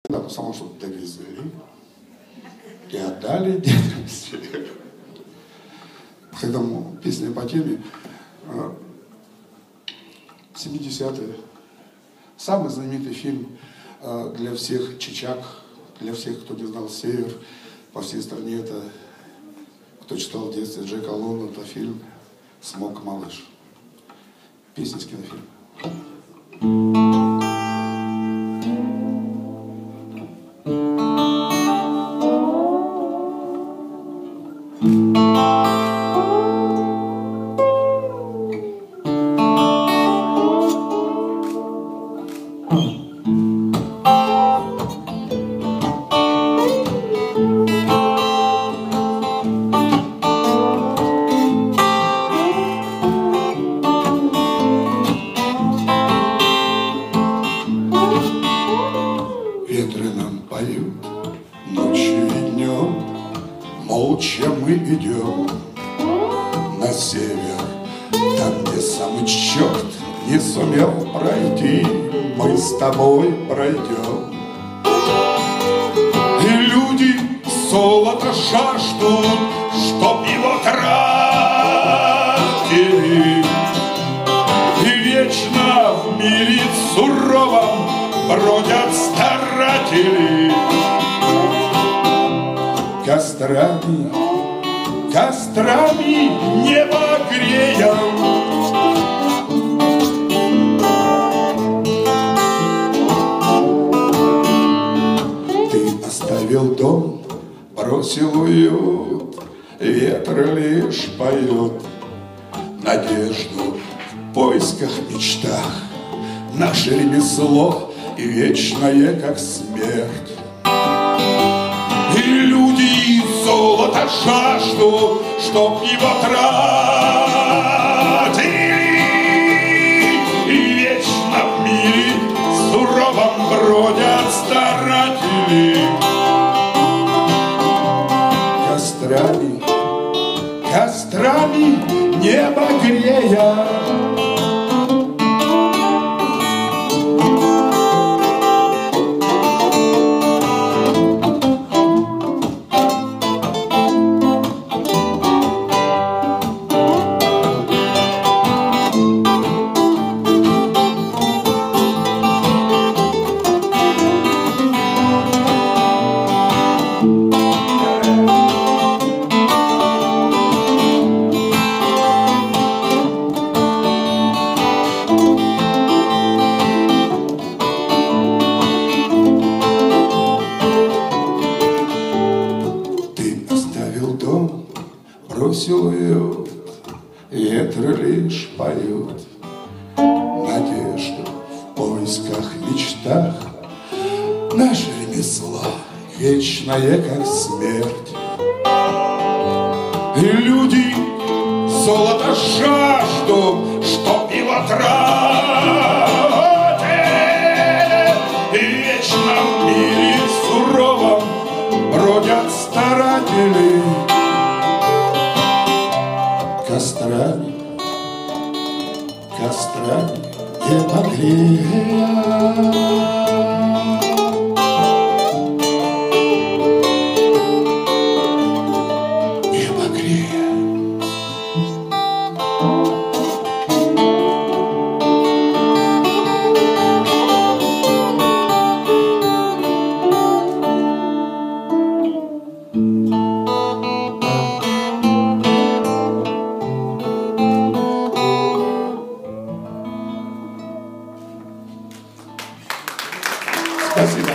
потому что довезли и отдали детям север. Поэтому песня по теме 70-е. Самый знаменитый фильм для всех чичак, для всех, кто не знал север по всей стране. Это, кто читал в детстве Джека Лондона, это фильм «Смок малыш». Песня из кинофильма. Ветры нам поют ночью и днем, молча мы идем на север, там, где самый черт не сумел пройти, мы с тобой пройдем. И люди золото жаждут, чтоб его тратили, и вечно в мире суровом бродят старатели. Кострами, кострами небо греем, ты оставил дом, бросил уют, ветер лишь поет надежду в поисках, мечтах. Наше ремесло и вечное, как смерть. И люди золото жаждут, чтоб его тратили, и вечно в мире суровом бродят старатели. Кострами, кострами небо грея, бросил уют, ветры лишь поют надежду в поисках, мечтах. Наше ремесло вечное, как смерть. И люди золото жаждут, чтоб его тратили, и вечно в мире суровом бродят старатели. Кострами, кострами небо грея, небо грея. Спасибо.